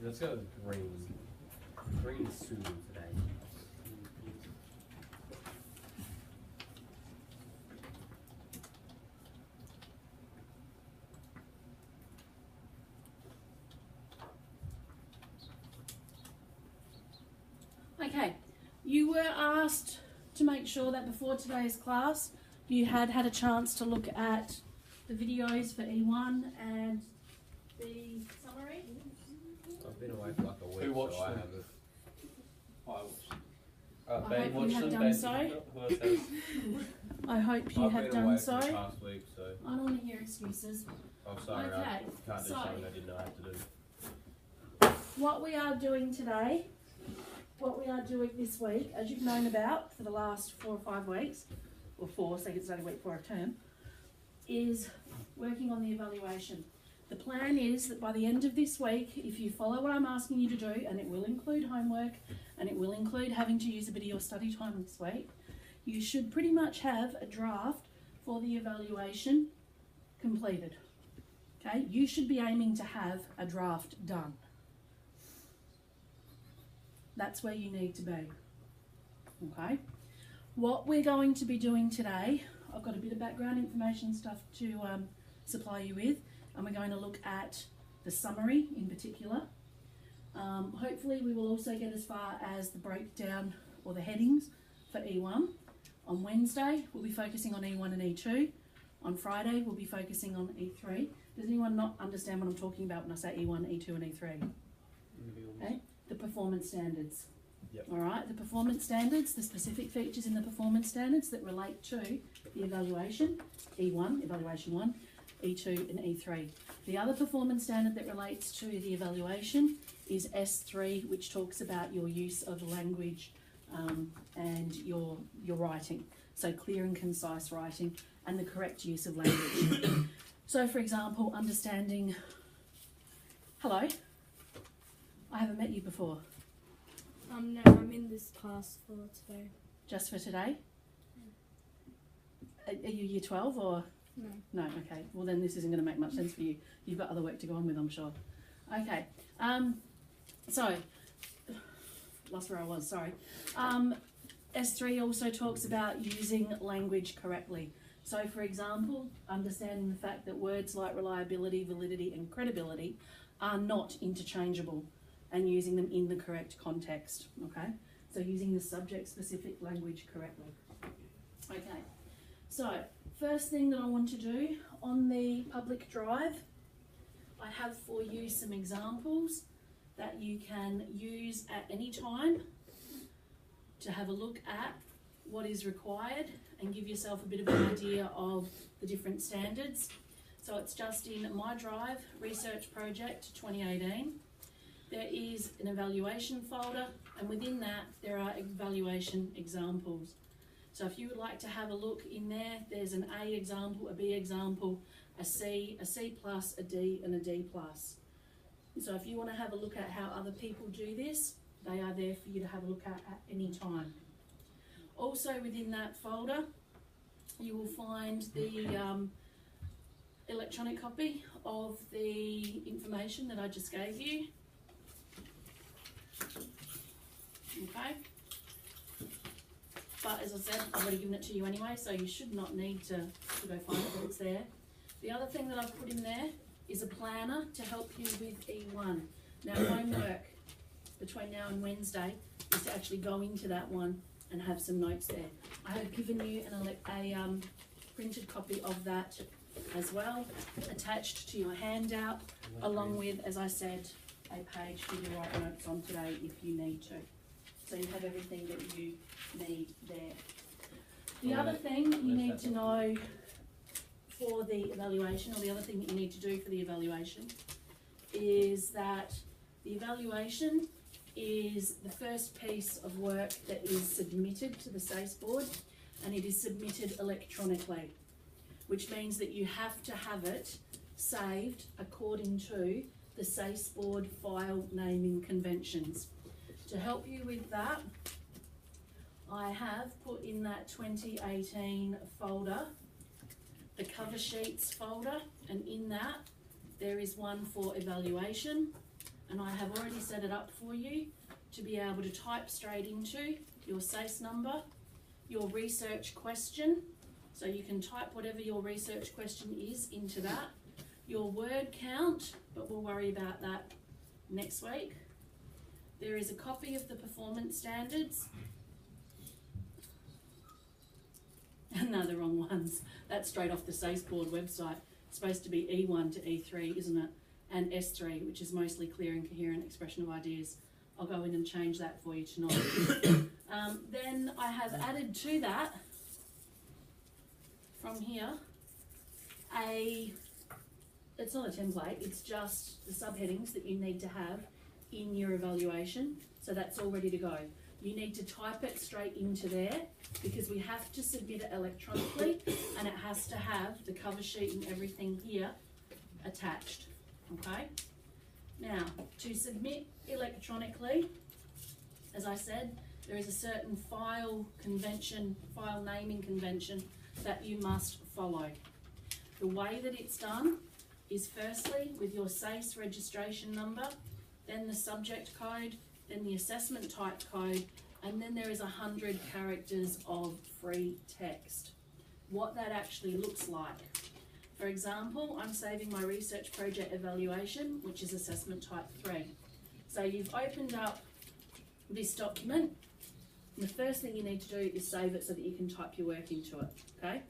Let's go with green. Green is suited today. Okay, you were asked to make sure that before today's class you had a chance to look at the videos for E1 and the summary. I've been away for like a week, Who watched so I them? haven't. I watched. I hope Ben you watched have them. done Ben, so. who else has? I hope you I've have been done away so. for the past week, so. I don't want to hear excuses. Oh, sorry, Okay, I can't do so- something I didn't know I had to do. What we are doing today, what we are doing this week, as you've known about for the last 4 or 5 weeks, or 4, so it's only week 4 of term, is working on the evaluation. The plan is that by the end of this week, if you follow what I'm asking you to do, and it will include homework, and it will include having to use a bit of your study time this week, you should pretty much have a draft for the evaluation completed. Okay, you should be aiming to have a draft done. That's where you need to be. Okay, what we're going to be doing today, I've got a bit of background information stuff to supply you with, and we're going to look at the summary in particular. Hopefully we will also get as far as the breakdown or the headings for E1. On Wednesday we'll be focusing on E1 and E2. On Friday we'll be focusing on E3. Does anyone not understand what I'm talking about when I say E1, E2 and E3? Okay? The performance standards. Yep. Alright, the performance standards, the specific features in the performance standards that relate to the evaluation, E1, evaluation 1, E2 and E3. The other performance standard that relates to the evaluation is S3, which talks about your use of language and your writing. So clear and concise writing and the correct use of language. So for example, understanding, hello, I haven't met you before. No, I'm in this class for today. Just for today? Are you year 12 or? No. No, okay. Well then this isn't going to make much sense for you. You've got other work to go on with, I'm sure. Okay, so, lost where I was, sorry. S3 also talks about using language correctly. So for example, understanding the fact that words like reliability, validity and credibility are not interchangeable and using them in the correct context, okay? So using the subject-specific language correctly. Okay, so first thing that I want to do on the public drive, I have for you some examples that you can use at any time to have a look at what is required and give yourself a bit of an idea of the different standards. So it's just in my drive, Research Project 2018. There is an evaluation folder, and within that there are evaluation examples. So if you would like to have a look in there, there's an A example, a B example, a C plus, a D and a D plus. So if you want to have a look at how other people do this, they are there for you to have a look at any time. Also within that folder, you will find the electronic copy of the information that I just gave you. Okay, but as I said, I've already given it to you anyway, so you should not need to go find it, but it's there. The other thing that I've put in there is a planner to help you with E1. Now homework between now and Wednesday is to actually go into that one and have some notes there. I have given you a printed copy of that as well, attached to your handout, along with, as I said, a page for you to write notes on today if you need to. So you have everything that you need there. The other thing you need to know for the evaluation, or the other thing that you need to do for the evaluation, is that the evaluation is the first piece of work that is submitted to the SACE board, and it is submitted electronically, which means that you have to have it saved according to the SACE board file naming conventions. To help you with that, I have put in that 2018 folder the cover sheets folder, and in that there is one for evaluation, and I have already set it up for you to be able to type straight into your SACE number, your research question, so you can type whatever your research question is into that, your word count, but we'll worry about that next week. There is a copy of the performance standards. No, the wrong ones. That's straight off the SACE board website. It's supposed to be E1 to E3, isn't it? And S3, which is mostly clear and coherent expression of ideas. I'll go in and change that for you tonight. Then I have added to that, from here, it's not a template, it's just the subheadings that you need to have in your evaluation. So that's all ready to go. You need to type it straight into there because we have to submit it electronically and it has to have the cover sheet and everything here attached, okay? Now, to submit electronically, as I said, there is a certain file naming convention that you must follow. The way that it's done is firstly with your SACE registration number, then the subject code, then the assessment type code, and then there is 100 characters of free text. What that actually looks like. For example, I'm saving my research project evaluation, which is assessment type 3. So you've opened up this document. And the first thing you need to do is save it so that you can type your work into it, okay?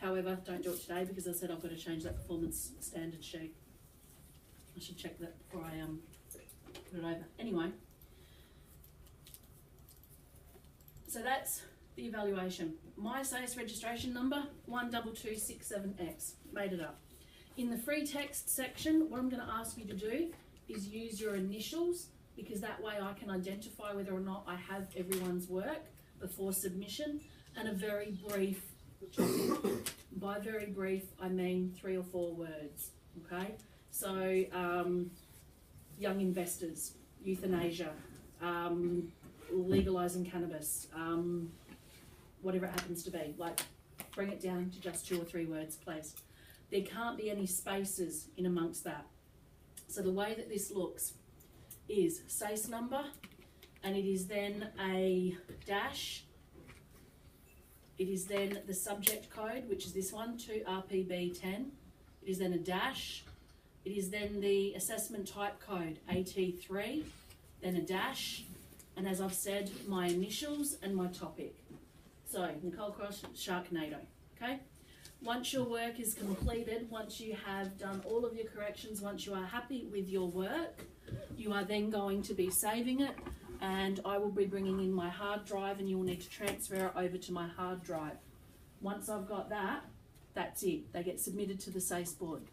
However, don't do it today because I said I've got to change that performance standard sheet. I should check that before I put it over. Anyway, so that's the evaluation. My SACE registration number, 12267X, made it up. In the free text section, what I'm going to ask you to do is use your initials because that way I can identify whether or not I have everyone's work before submission, and a very brief topic. By very brief, I mean 3 or 4 words, okay? So, young investors, euthanasia, legalising cannabis, whatever it happens to be. Like, bring it down to just 2 or 3 words, please. There can't be any spaces in amongst that. So the way that this looks is SACE number, and it is then a dash. It is then the subject code, which is this one, 2RPB10. It is then a dash. It is then the assessment type code, AT3, then a dash, and as I've said, my initials and my topic. So, Nicole Cross, Sharknado, okay? Once your work is completed, once you have done all of your corrections, once you are happy with your work, you are then going to be saving it, and I will be bringing in my hard drive and you will need to transfer it over to my hard drive. Once I've got that, that's it. They get submitted to the SACE board,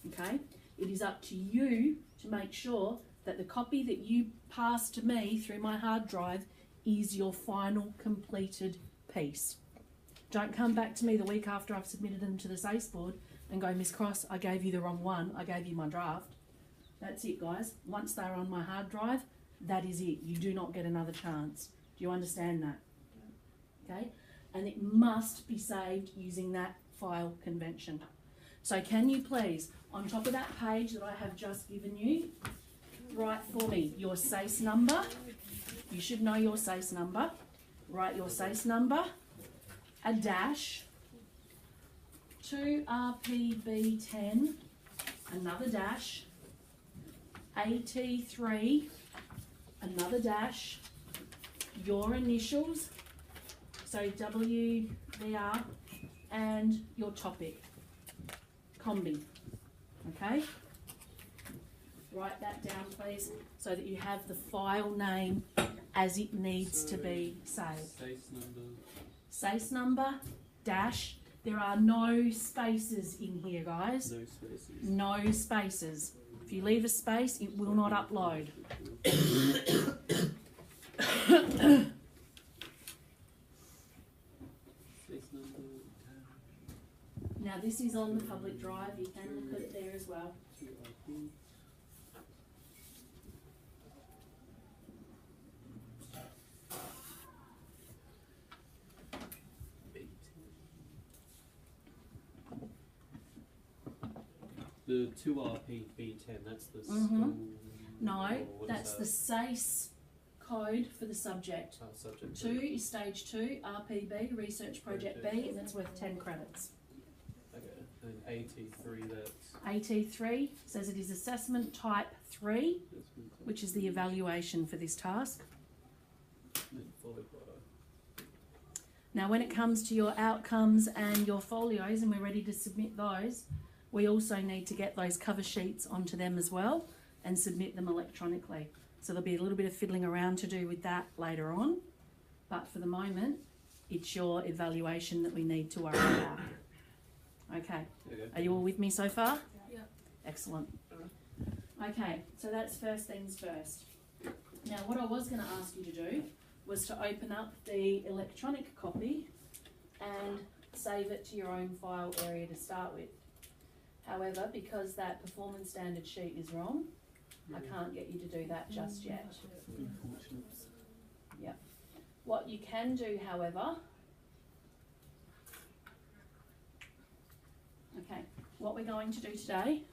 okay? It is up to you to make sure that the copy that you pass to me through my hard drive is your final completed piece. Don't come back to me the week after I've submitted them to the SACE board and go, Miss Cross, I gave you the wrong one. I gave you my draft. That's it, guys. Once they're on my hard drive, that is it. You do not get another chance. Do you understand that? Okay? And it must be saved using that file convention. So can you please, on top of that page that I have just given you, write for me your SACE number. You should know your SACE number. Write your SACE number, a dash, 2RPB10, another dash, AT3, another dash, your initials, so WVR, and your topic, combi, okay? Write that down, please, so that you have the file name as it needs to be saved. SACE number. SACE number, dash. There are no spaces in here, guys. No spaces. No spaces. If you leave a space, it will not upload. SACE number. Now this is on the public drive. You can look at it there as well. 2RP. The the 2RP B10, that's the Mhm. school. No, or what is that's that? the SACE code for the subject. Subject 2 is stage 2, RPB, Research Project B, and that's worth 10 credits. Okay, and 83, that's AT3 says it is assessment type 3, which is the evaluation for this task. followed by. Now, when it comes to your outcomes and your folios, and we're ready to submit those, we also need to get those cover sheets onto them as well and submit them electronically. So there'll be a little bit of fiddling around to do with that later on, but for the moment, it's your evaluation that we need to worry about. Okay, are you all with me so far? Yeah. Excellent. Okay, so that's first things first. Now, what I was going to ask you to do was to open up the electronic copy and save it to your own file area to start with. However, because that performance standard sheet is wrong, I can't get you to do that just yet. Unfortunate. Yep. What you can do, however, okay, what we're going to do today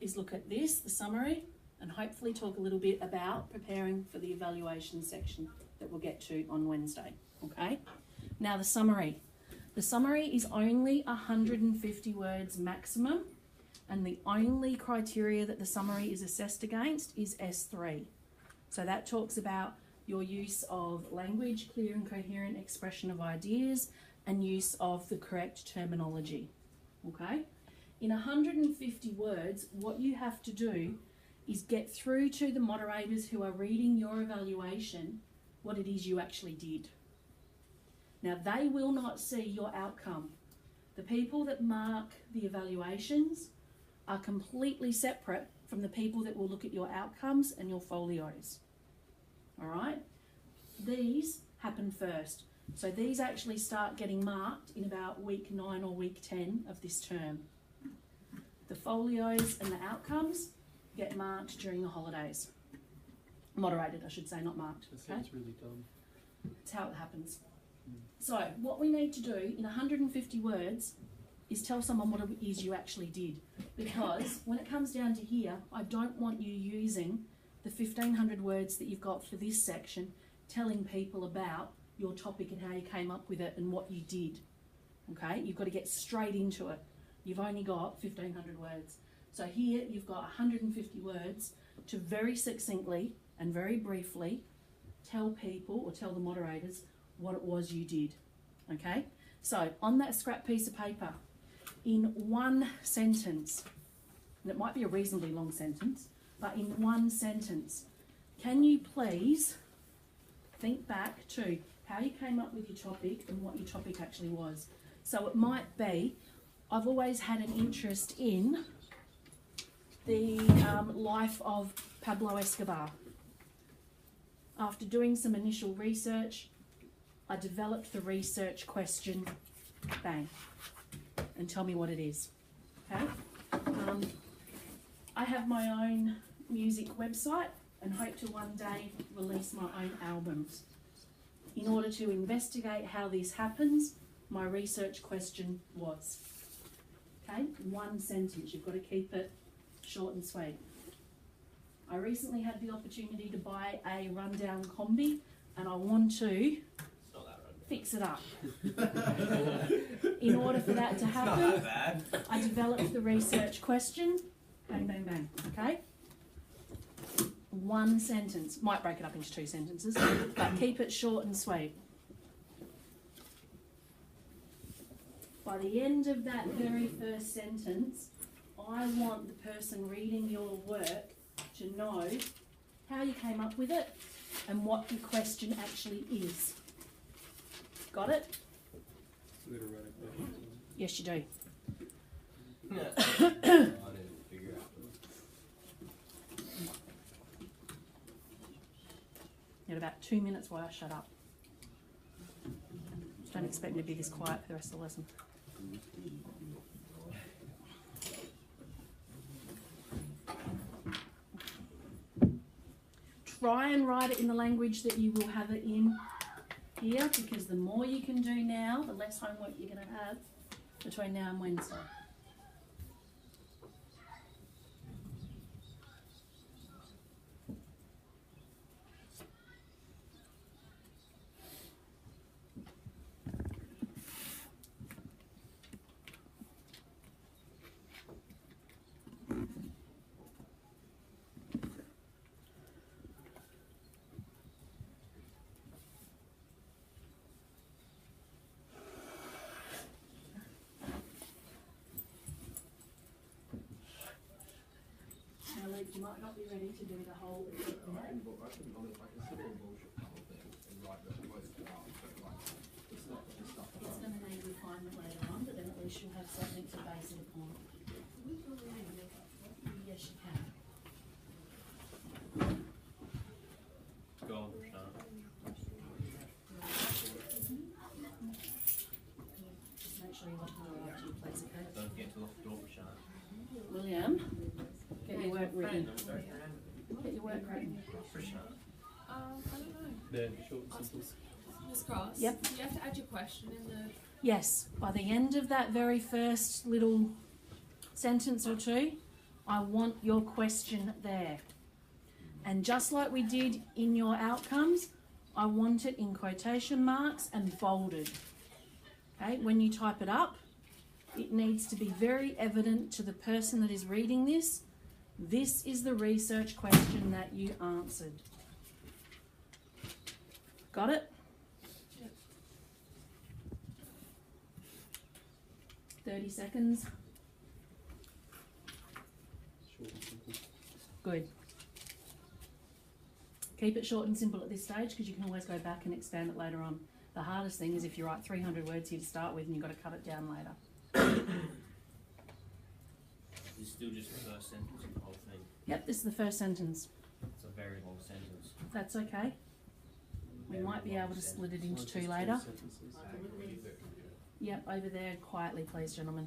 is look at this, the summary, and hopefully talk a little bit about preparing for the evaluation section that we'll get to on Wednesday, okay? Now the summary. The summary is only 150 words maximum, and the only criteria that the summary is assessed against is S3. So that talks about your use of language, clear and coherent expression of ideas, and use of the correct terminology, okay? In 150 words, what you have to do is get through to the moderators who are reading your evaluation what it is you actually did. Now, they will not see your outcome. The people that mark the evaluations are completely separate from the people that will look at your outcomes and your folios. All right? These happen first. So these actually start getting marked in about week 9 or week 10 of this term. The folios and the outcomes get marked during the holidays. Moderated, I should say, not marked. That Okay? sounds really dumb. That's how it happens. So what we need to do in 150 words is tell someone what it is you actually did. Because when it comes down to here, I don't want you using the 1,500 words that you've got for this section telling people about your topic and how you came up with it and what you did. Okay? You've got to get straight into it. You've only got 1,500 words. So here you've got 150 words to very succinctly and very briefly tell people or tell the moderators what it was you did. Okay? So on that scrap piece of paper, in one sentence, and it might be a reasonably long sentence, but in one sentence, can you please think back to how you came up with your topic and what your topic actually was? So it might be, I've always had an interest in the life of Pablo Escobar. After doing some initial research, I developed the research question, bang, and tell me what it is, okay? I have my own music website and hope to one day release my own albums. In order to investigate how this happens, my research question was, okay, one sentence, you've got to keep it short and sweet. I recently had the opportunity to buy a rundown combi and I want to fix it up. In order for that to happen, I developed the research question, bang, bang, bang, okay? One sentence, might break it up into 2 sentences, but keep it short and sweet. By the end of that very first sentence, I want the person reading your work to know how you came up with it and what the question actually is. Got it? We're gonna write it down. Yes, you do. I didn't figure out. You had about 2 minutes while I shut up. Don't expect me to be this quiet for the rest of the lesson. Try and write it in the language that you will have it in here, because the more you can do now, the less homework you're going to have between now and Wednesday. You might not be ready to do the whole thing. It's going to need refinement later on, but then at least you'll have something to base it upon. Yes, you can. Go on, Prashant. Just make sure you lock the door after you place, okay? Don't forget to lock the door, Prashant. William, get your work written. Get your work written. Prashant. I don't know. There, short and simple. Miss Cross. Yep. Do you have to add your question in the? Yes, by the end of that very first little sentence or two, I want your question there. And just like we did in your outcomes, I want it in quotation marks and bolded. Okay, when you type it up, it needs to be very evident to the person that is reading this. This is the research question that you answered. Got it? 30 seconds. Short and simple. Good. Keep it short and simple at this stage because you can always go back and expand it later on. The hardest thing is if you write 300 words here to start with and you've got to cut it down later. It's still just the first sentence of the whole thing. Yep, this is the first sentence. It's a very long sentence. That's okay. We Very might be long able to sentence. split it into Just two two later. sentences. Yep, over there quietly, please, gentlemen.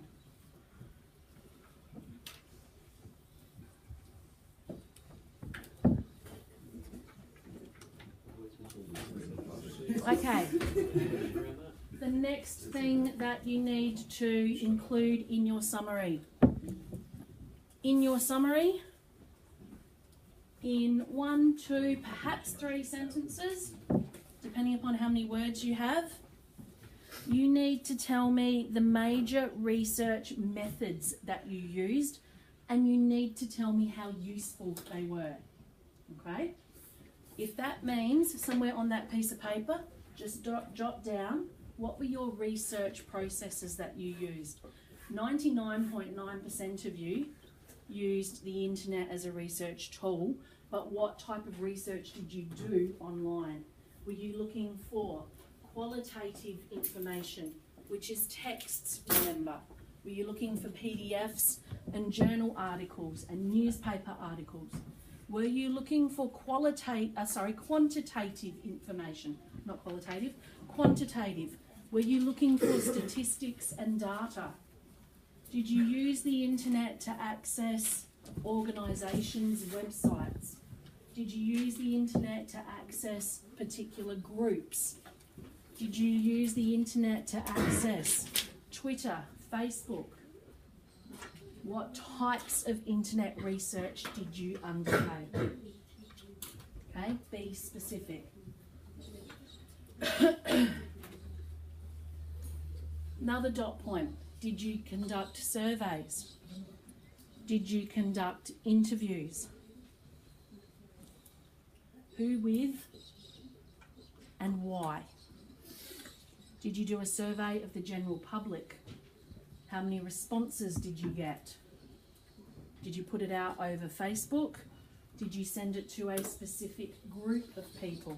Okay. The next thing that you need to include in your summary. In your summary, in 1, 2, perhaps 3 sentences, depending upon how many words you have, you need to tell me the major research methods that you used, and you need to tell me how useful they were. Okay? If that means somewhere on that piece of paper, just jot down what were your research processes that you used. 99.9% of you used the internet as a research tool, but what type of research did you do online? Were you looking for qualitative information, which is texts, remember? Were you looking for PDFs and journal articles and newspaper articles? Were you looking for quantitative information? Not qualitative, quantitative. Were you looking for statistics and data? Did you use the internet to access organisations' websites? Did you use the internet to access particular groups? Did you use the internet to access Twitter, Facebook? What types of internet research did you undertake? Okay, be specific. Another dot point. Did you conduct surveys? Did you conduct interviews? Who with and why? Did you do a survey of the general public? How many responses did you get? Did you put it out over Facebook? Did you send it to a specific group of people?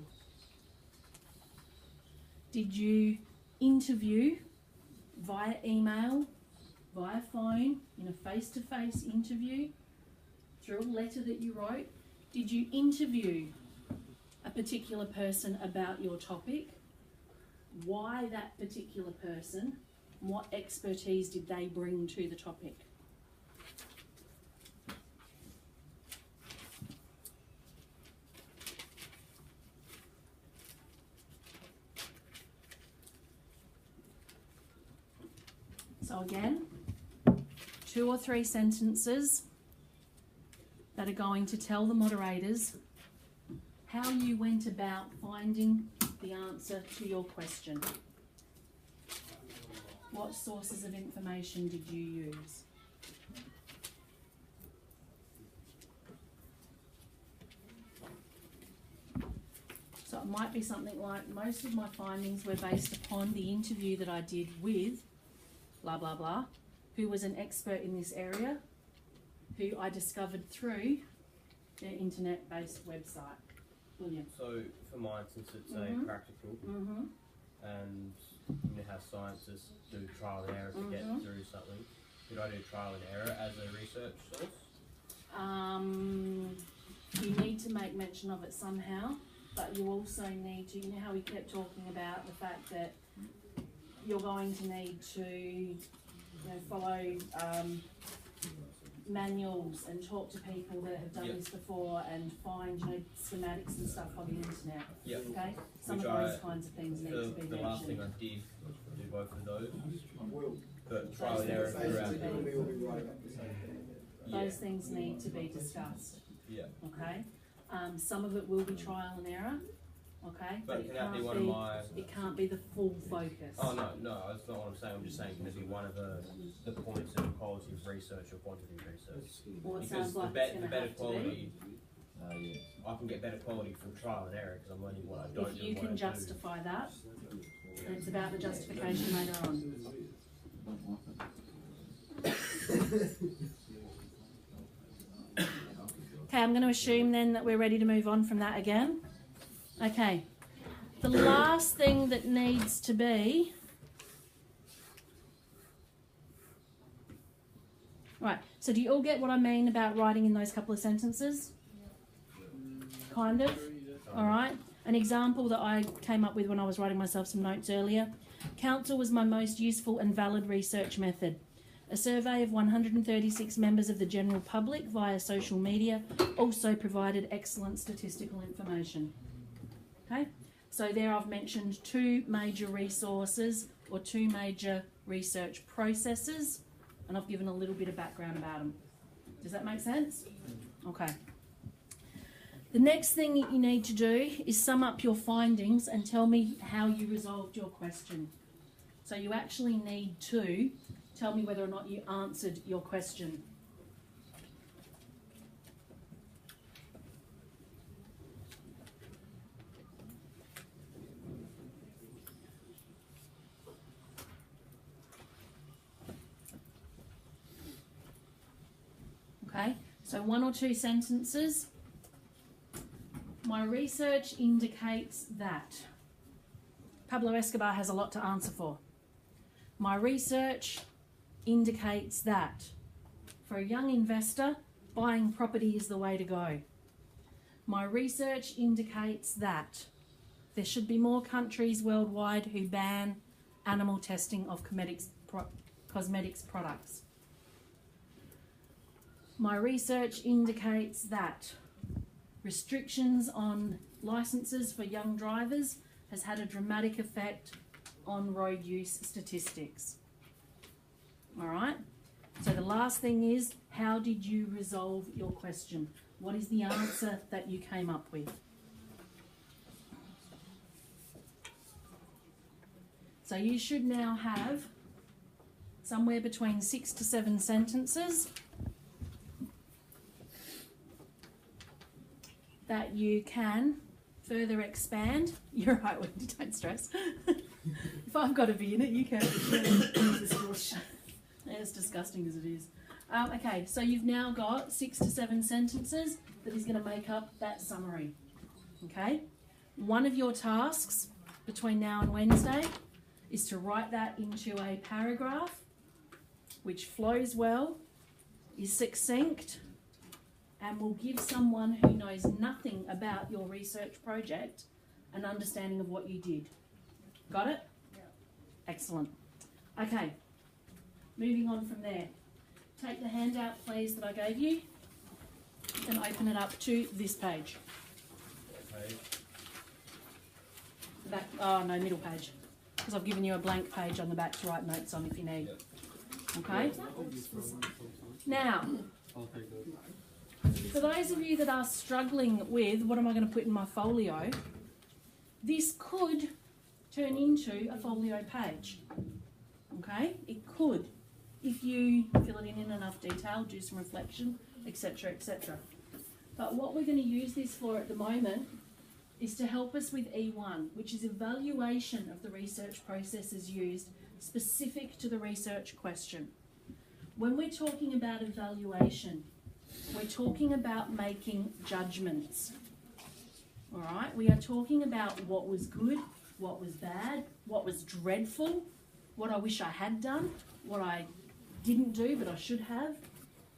Did you interview via email, via phone, in a face-to-face interview, through a letter that you wrote? Did you interview a particular person about your topic? Why that particular person? What expertise did they bring to the topic? So again, 2 or 3 sentences that are going to tell the moderators how you went about finding the answer to your question. What sources of information did you use? So it might be something like, most of my findings were based upon the interview that I did with blah blah blah, who was an expert in this area, who I discovered through their internet-based website. William. So for mine, since it's Mhm. a practical, Mm-hmm. and you know how scientists do trial and error to get Mhm. through something, could I do trial and error as a research source? You need to make mention of it somehow, but you also need to, you know how we kept talking about the fact that you're going to need to, follow manuals and talk to people that have done Yep. this before and find, schematics and stuff on the internet. Yep. Okay? Some Which of those kinds of things need to be The last thing mentioned. I did do both of those, but Those trial and error things need throughout. to be- Yeah. Those things need to be discussed. Yeah. Okay? Some of it will be trial and error. Okay? But it can that be can't one of my? It can't be the full focus. Oh no, that's not what I'm saying. I'm just saying, can it be one of the points of qualitative research or quantitative research? Well, it Because sounds like the it's going to better have to be. quality, I can get better quality from trial and error because I'm learning what I don't If do. you and what can I do. justify that, then it's about the justification later on. Okay, I'm going to assume then that we're ready to move on from that again. Okay, the last thing that needs to be. Right, so do you all get what I mean about writing in those couple of sentences? Kind of. All right. An example that I came up with when I was writing myself some notes earlier. Council was my most useful and valid research method. A survey of 136 members of the general public via social media also provided excellent statistical information. Okay, so there I've mentioned two major resources or two major research processes, and I've given a little bit of background about them. Does that make sense? Okay. The next thing that you need to do is sum up your findings and tell me how you resolved your question. So you actually need to tell me whether or not you answered your question. Okay, so one or two sentences. My research indicates that. Pablo Escobar has a lot to answer for. My research indicates that. For a young investor, buying property is the way to go. My research indicates that. There should be more countries worldwide who ban animal testing of cosmetics products. My research indicates that restrictions on licences for young drivers has had a dramatic effect on road use statistics. All right? So the last thing is, how did you resolve your question? What is the answer that you came up with? So you should now have somewhere between 6 to 7 sentences that you can further expand. You're right, Wendy, don't stress. If I've got to be in it, you can. As disgusting as it is. Okay, so you've now got 6 to 7 sentences that is going to make up that summary. Okay? One of your tasks between now and Wednesday is to write that into a paragraph which flows well, is succinct, and will give someone who knows nothing about your research project an understanding of what you did. Got it? Yeah. Excellent. Okay, moving on from there. Take the handout, please, that I gave you and open it up to this page. Okay. The back, oh no, middle page. Because I've given you a blank page on the back to write notes on if you need. Yep. Okay? Now, I'll take that. for those of you that are struggling with what am I going to put in my folio, this could turn into a folio page. Okay? It could, if you fill it in enough detail, do some reflection, etc., etc. But what we're going to use this for at the moment is to help us with E1, which is evaluation of the research processes used specific to the research question. When we're talking about evaluation, We're talking about making judgments. All right, we are talking about what was good, what was bad, what was dreadful, what I wish I had done, what I didn't do but I should have,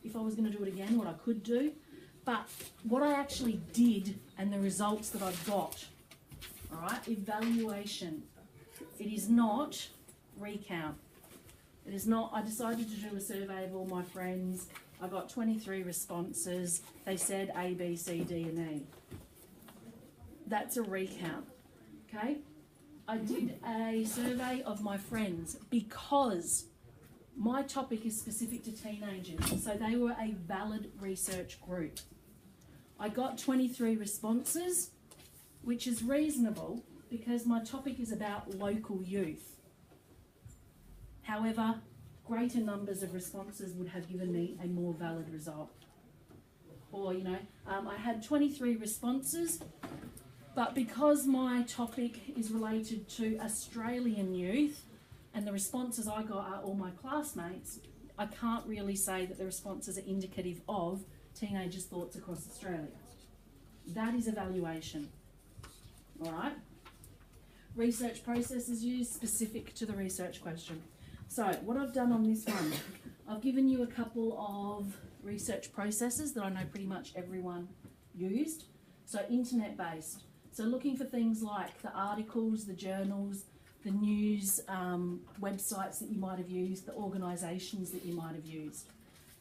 if I was going to do it again, what I could do, but what I actually did and the results that I got. All right, evaluation. It is not recount. It is not, I decided to do a survey of all my friends. I got 23 responses. They said A, B, C, D, and E. That's a recount, okay? I did a survey of my friends because my topic is specific to teenagers, so they were a valid research group. I got 23 responses, which is reasonable because my topic is about local youth. However, greater numbers of responses would have given me a more valid result. Or, you know, I had 23 responses, but because my topic is related to Australian youth and the responses I got are all my classmates, I can't really say that the responses are indicative of teenagers' thoughts across Australia. That is evaluation. All right? Research processes used specific to the research question. So what I've done on this one, I've given you a couple of research processes that I know pretty much everyone used. So internet-based. So looking for things like the articles, the journals, the news websites that you might have used, the organisations that you might have used.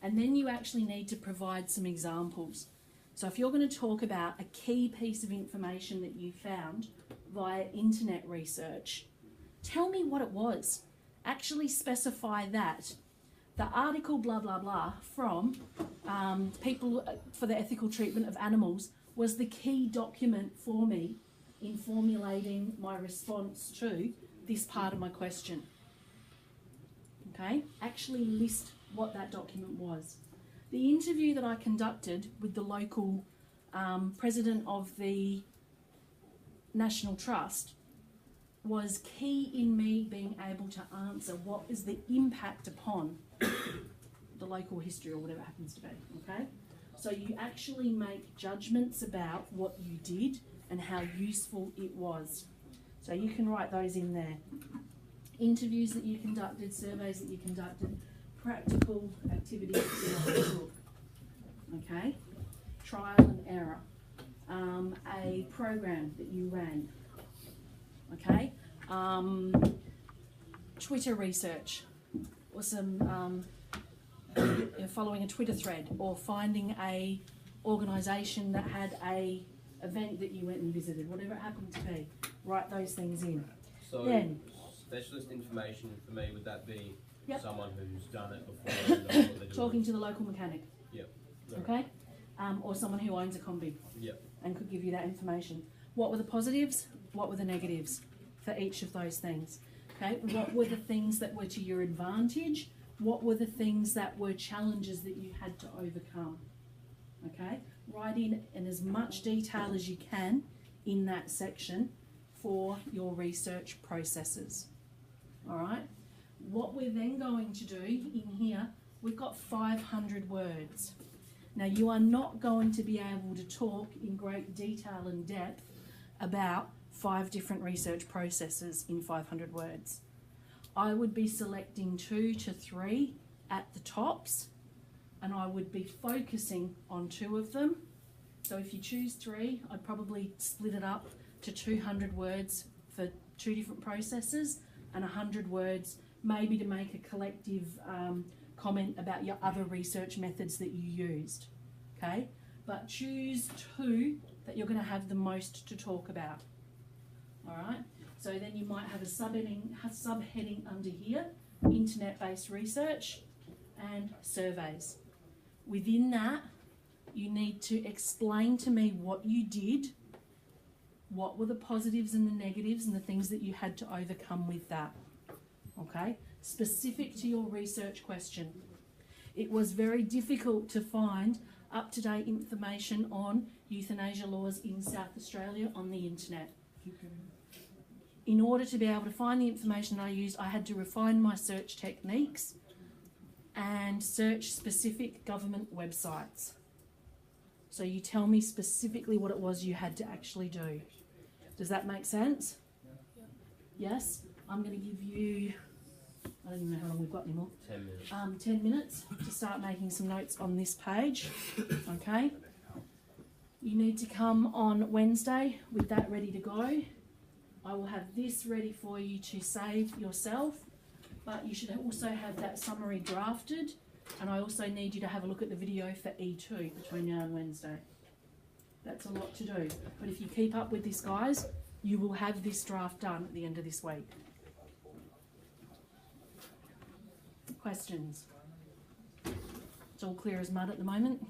And then you actually need to provide some examples. So if you're going to talk about a key piece of information that you found via internet research, tell me what it was. Actually specify that. The article blah blah blah from People for the Ethical Treatment of Animals was the key document for me in formulating my response to this part of my question. Okay, actually list what that document was. The interview that I conducted with the local president of the National Trust was key in me being able to answer what is the impact upon the local history or whatever it happens to be, okay? So you actually make judgments about what you did and how useful it was. So you can write those in there. Interviews that you conducted, surveys that you conducted, practical activities that you took, okay? Trial and error. A program that you ran, okay? Twitter research, or some following a Twitter thread, or finding a organisation that had a event that you went and visited, whatever it happened to be. Write those things in. So, then, specialist information for me, would that be yep, someone who's done it before and knows what they're doing? talking to the local mechanic, Yep. okay? Or someone who owns a combi. Yep. And could give you that information. What were the positives? What were the negatives for each of those things? Okay, what were the things that were to your advantage? What were the things that were challenges that you had to overcome? Okay, write in as much detail as you can in that section for your research processes. All right, what we're then going to do in here, we've got 500 words. Now, you are not going to be able to talk in great detail and depth about 5 different research processes in 500 words. I would be selecting 2 to 3 at the tops, and I would be focusing on 2 of them. So if you choose 3, I'd probably split it up to 200 words for 2 different processes and 100 words maybe to make a collective comment about your other research methods that you used, okay? But choose 2 that you're going to have the most to talk about, all right? So then you might have a subheading under here, internet-based research and surveys. Within that, you need to explain to me what you did, what were the positives and the negatives and the things that you had to overcome with that, okay? Specific to your research question. It was very difficult to find up-to-date information on euthanasia laws in South Australia on the internet. In order to be able to find the information I used, I had to refine my search techniques and search specific government websites. So you tell me specifically what it was you had to actually do. Does that make sense? Yes? I'm going to give you, I don't even know how long we've got anymore. 10 minutes. 10 minutes to start making some notes on this page. Okay? You need to come on Wednesday with that ready to go. I will have this ready for you to save yourself, but you should also have that summary drafted, and I also need you to have a look at the video for E2 between now and Wednesday. That's a lot to do, but if you keep up with this, guys, you will have this draft done at the end of this week. Questions? It's all clear as mud at the moment.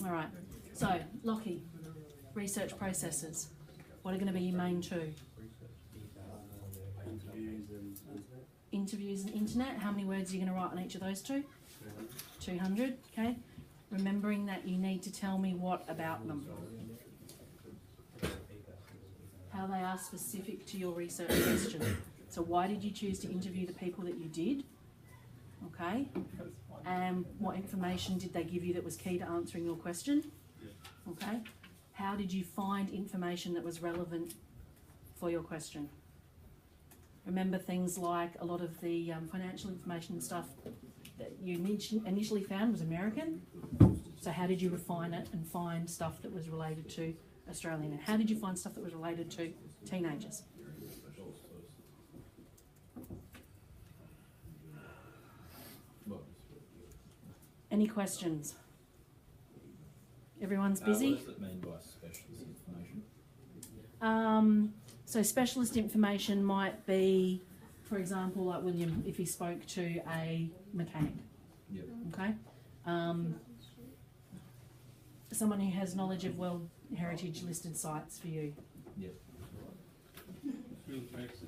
All right, so Lockie, research processes. What are going to be your main two? Interviews and internet. How many words are you going to write on each of those two? 200, okay. Remembering that you need to tell me what about them. How they are specific to your research question. So why did you choose to interview the people that you did? Okay. And what information did they give you that was key to answering your question? Okay. How did you find information that was relevant for your question? Remember things like a lot of the financial information and stuff that you initially found was American. So how did you refine it and find stuff that was related to Australian? And how did you find stuff that was related to teenagers? Any questions? Everyone's busy? What does it mean by specialist information? So specialist information might be, for example, like William, if he spoke to a mechanic. Yep. Okay. Someone who has knowledge of World Heritage listed sites for you. Yep. Field tracks,